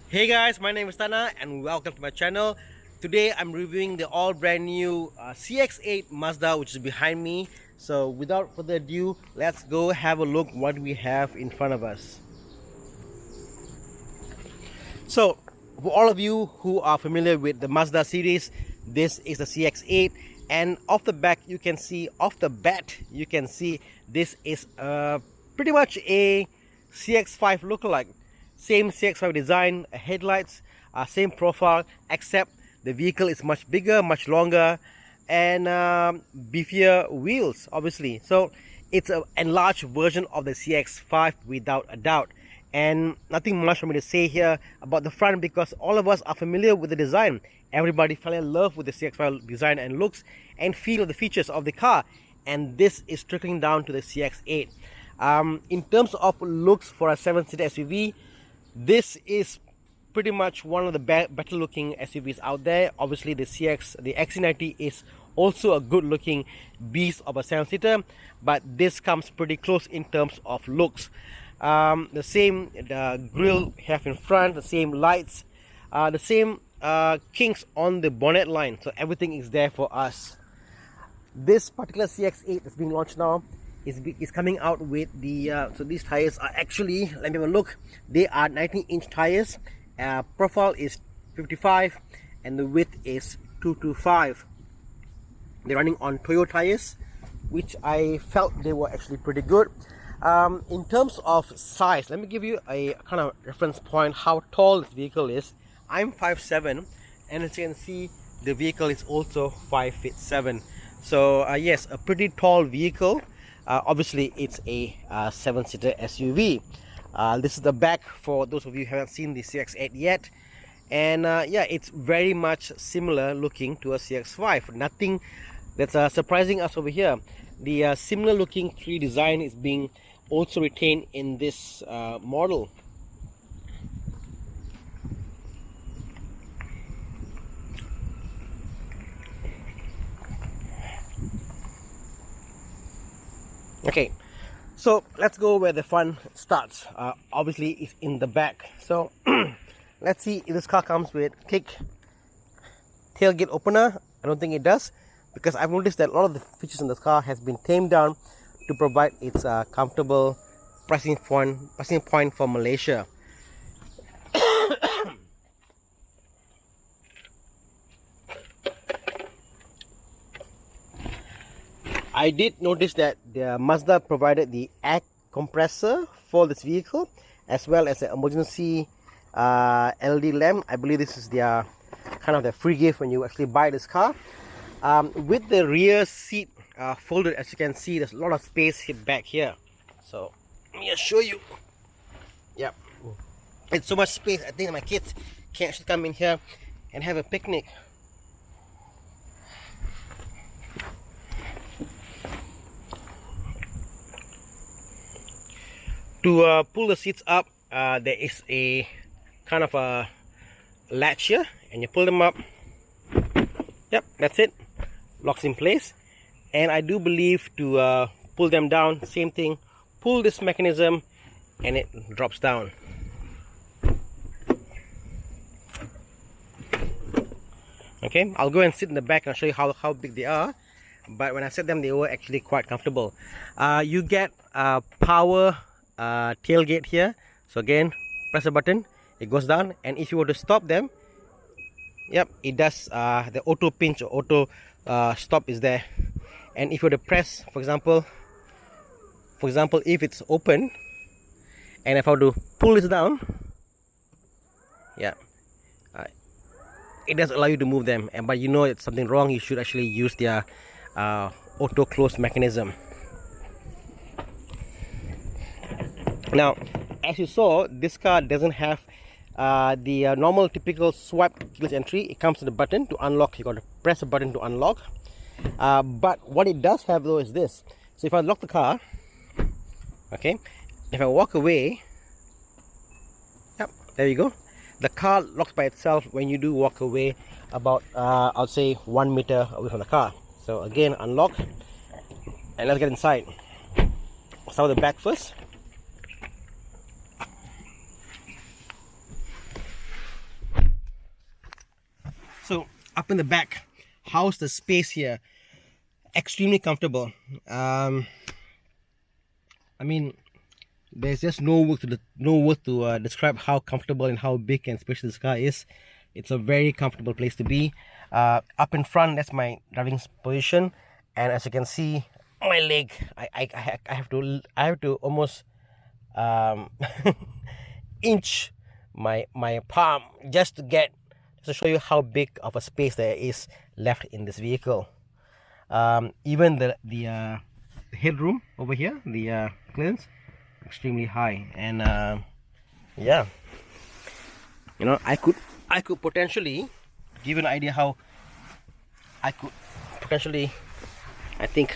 Hey guys, my name is Thana and welcome to my channel. Today I'm reviewing the all brand new CX-8 Mazda which is behind me. So without further ado, let's go have a look what we have in front of us. So for all of you who are familiar with the Mazda series, this is the CX-8, and off the bat you can see this is pretty much a CX-5 lookalike. Same CX-5 design, headlights, same profile, except the vehicle is much bigger, much longer, and beefier wheels, obviously. So it's an enlarged version of the CX-5 without a doubt. And nothing much for me to say here about the front because all of us are familiar with the design. Everybody fell in love with the CX-5 design and looks and feel of the features of the car, and this is trickling down to the CX-8. In terms of looks for a 7-seater SUV, this is pretty much one of the better looking SUVs out there. Obviously the XC90 is also a good looking beast of a 7-seater, but this comes pretty close in terms of looks. The same grille have in front, the same lights, the same kinks on the bonnet line, so everything is there for us. This particular CX-8 is being launched now is coming out with the so these tires are actually, let me have a look, they are 19-inch tires. Profile is 55 and the width is 225. They're running on Toyo tires, which I felt they were actually pretty good. In terms of size, let me give you a kind of reference point how tall this vehicle is. I'm 5'7", and as you can see the vehicle is also 5'7". So yes, a pretty tall vehicle. Obviously it's a 7-seater SUV. This is the back for those of you who haven't seen the CX-8 yet, and yeah, it's very much similar looking to a CX-5. Nothing that's surprising us over here. The similar looking tree design is being also retained in this model. Okay, so let's go where the fun starts. Obviously it's in the back, so let's see if this car comes with kick tailgate opener. I don't think it does, because I've noticed that a lot of the features in this car has been tamed down to provide its comfortable pricing point for Malaysia. I did notice that the Mazda provided the air compressor for this vehicle, as well as an emergency LED lamp. I believe this is their kind of the free gift when you actually buy this car. With the rear seat folded, as you can see, there's a lot of space back here. So let me show you. Yep, it's so much space. I think my kids can actually come in here and have a picnic. To pull the seats up, there is a kind of a latch here, and you pull them up. Yep, that's it, locks in place. And I do believe to pull them down, same thing, pull this mechanism and it drops down. Okay, I'll go and sit in the back and I'll show you how big they are, but when I set them they were actually quite comfortable. You get power tailgate here, so again press a button, it goes down, and if you were to stop them, yep, it does the auto pinch or auto stop is there. And if you were to press, for example if it's open and if I were to pull this down, yeah, it does allow you to move them, and but you know it's something wrong, you should actually use their auto close mechanism. Now, as you saw, this car doesn't have the normal typical swipe keyless entry. It comes with a button to unlock. You got to press a button to unlock. But what it does have though is this. So if I lock the car, okay, if I walk away, yep, there you go. The car locks by itself when you do walk away about I'll say 1 meter away from the car. So again, unlock, and let's get inside. Start with the back first. So up in the back, how's the space here? Extremely comfortable. I mean, there's just no word to describe how comfortable and how big and spacious this car is. It's a very comfortable place to be. Up in front, that's my driving position, and as you can see, my leg, I have to almost inch my palm just to show you how big of a space there is left in this vehicle. Even the headroom over here, the clearance, extremely high, and yeah, you know, I could potentially give you an idea how I could potentially, I think,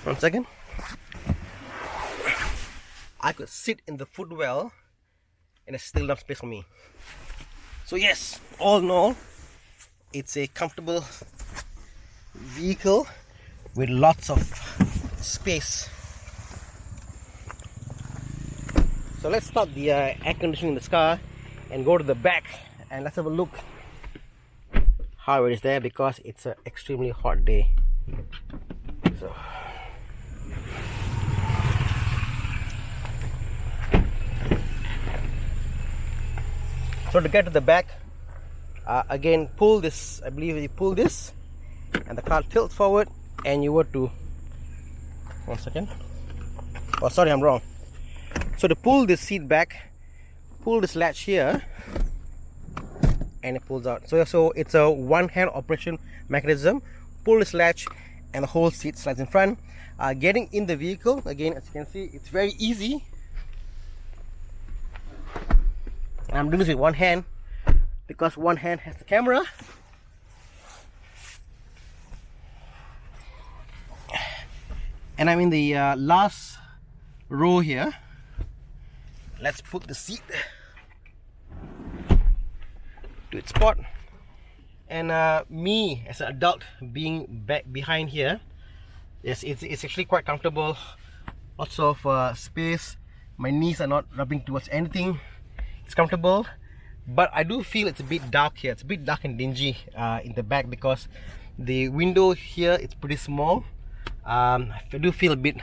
one second, I could sit in the footwell and there's still enough space for me. So yes, all in all, it's a comfortable vehicle with lots of space. So let's stop the air conditioning in this car and go to the back and let's have a look how it is there, because it's an extremely hot day. So to get to the back, again, pull this, I believe you pull this and the car tilts forward, and you were to, one second, oh sorry, I'm wrong. So to pull this seat back, pull this latch here and it pulls out. So it's a one-hand operation mechanism. Pull this latch and the whole seat slides in front. Getting in the vehicle, again, as you can see, it's very easy. And I'm doing this with one hand because one hand has the camera. And I'm in the last row here. Let's put the seat to its spot. And me as an adult being back behind here, yes, it's actually quite comfortable. Lots of space. My knees are not rubbing towards anything. It's comfortable, but I do feel it's a bit dark here. It's a bit dark and dingy in the back because the window here is pretty small. I do feel a bit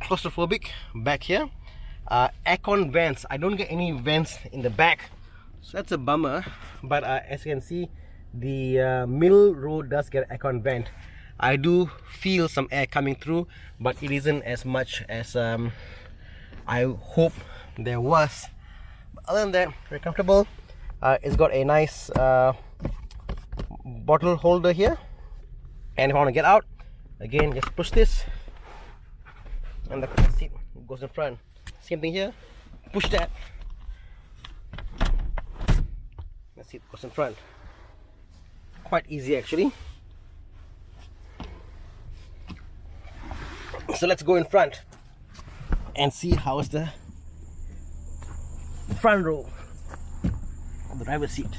claustrophobic back here. Aircon vents, I don't get any vents in the back, so that's a bummer. But as you can see, the middle row does get an aircon vent. I do feel some air coming through, but it isn't as much as I hope there was. But other than that, very comfortable. It's got a nice bottle holder here, and if I want to get out, again, just push this and the seat goes in front. Same thing here, push that, the seat goes in front. Quite easy actually. So let's go in front and see how is the front row of the driver's seat.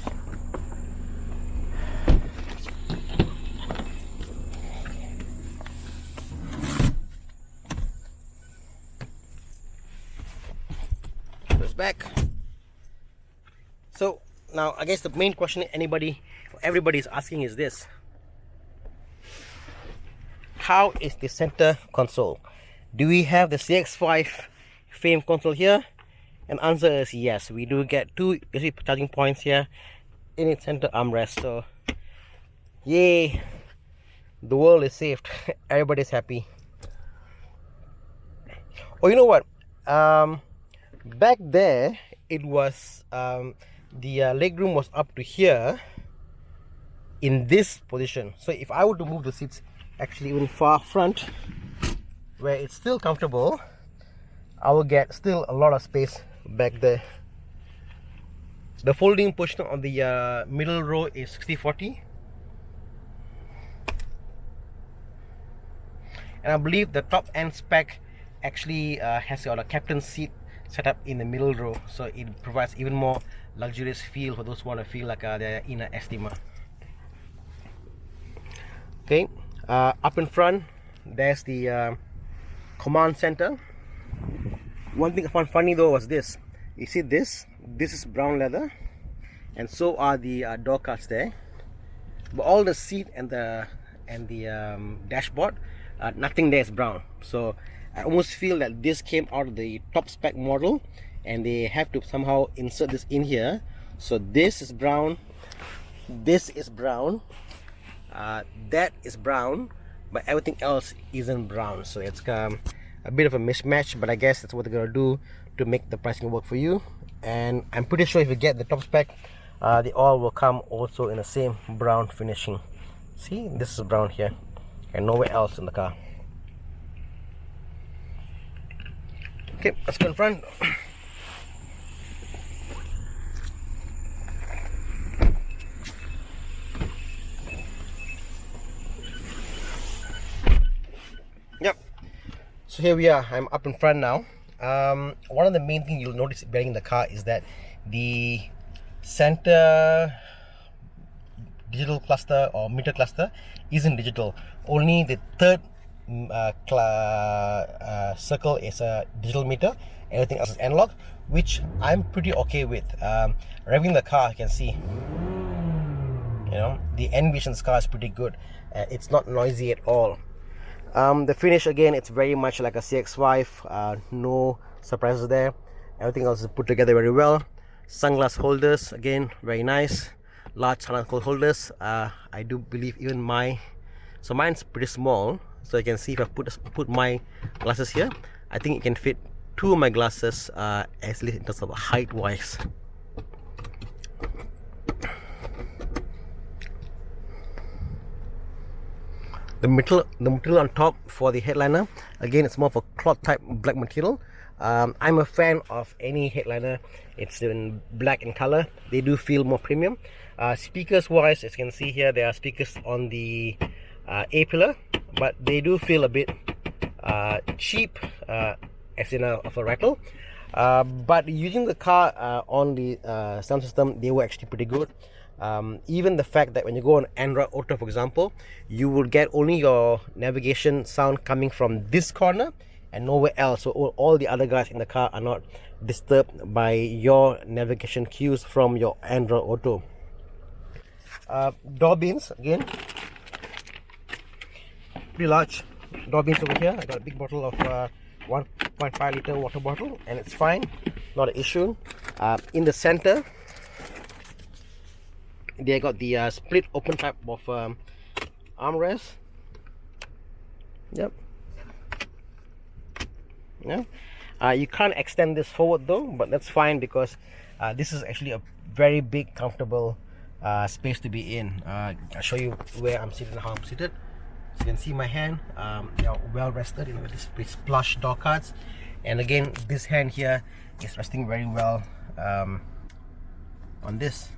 Back. So now I guess the main question everybody is asking is this: how is the center console? Do we have the CX-5 frame console here? And answer is yes, we do get two USB charging points here in its center armrest. So yay, the world is saved. Everybody's happy. Oh, you know what, back there it was the legroom was up to here in this position. So if I were to move the seats actually even far front where it's still comfortable, I will get still a lot of space back there. The folding position on the middle row is 60/40, and I believe the top end Spec actually has a captain's seat set up in the middle row, so it provides even more luxurious feel for those who want to feel like they're in an Estima. Okay, up in front there's the command center. One thing I found funny though was this. You see this is brown leather, and so are the door cards there. but all the seat and the dashboard, nothing there is brown. So I almost feel that this came out of the top spec model and they have to somehow insert this in here. So this is brown, this is brown, that is brown, but everything else isn't brown. So it's a bit of a mismatch, but I guess that's what they're gonna do to make the pricing work for you. And I'm pretty sure if you get the top spec, the oil will come also in the same brown finishing. See, this is brown here and nowhere else in the car. Okay, let's go in front. Yep, so here we are. I'm up in front now. One of the main things you'll notice getting in the car is that the center digital cluster or meter cluster isn't digital. Only the third circle is a digital meter. Everything else is analog, which I'm pretty okay with. Revving the car, you can see, you know, the NVIDIA in this car is pretty good. It's not noisy at all. The finish, again, it's very much like a CX-5. No surprises there. Everything else is put together very well. Sunglass holders, again, very nice. Large Thana holders. I do believe even so mine's pretty small. So you can see if I put my glasses here, I think it can fit two of my glasses, at least in terms of height wise. The material on top for the headliner, again, it's more of a cloth type black material. I'm a fan of any headliner. It's in black in color. They do feel more premium. Speakers wise, as you can see here, there are speakers on the A pillar, but they do feel a bit cheap, as in of a rattle. But using the car on the sound system, they were actually pretty good. Even the fact that when you go on Android Auto, for example, you will get only your navigation sound coming from this corner and nowhere else. So all the other guys in the car are not disturbed by your navigation cues from your Android Auto. Door bins, again, pretty large door bins over here. I got a big bottle of 1.5 liter water bottle and it's fine, not an issue. In the center, they got the split open type of armrest. Yep. Yeah. You can't extend this forward though, but that's fine because this is actually a very big, comfortable space to be in. I'll show you where I'm seated and how I'm seated. So you can see my hand, they are well rested, with this plush door cards. And again, this hand here is resting very well on this.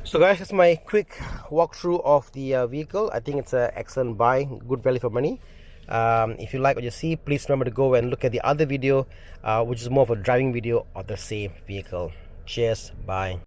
So guys, that's my quick walkthrough of the vehicle. I think it's an excellent buy, good value for money. If you like what you see, please remember to go and look at the other video, which is more of a driving video of the same vehicle. Cheers, bye.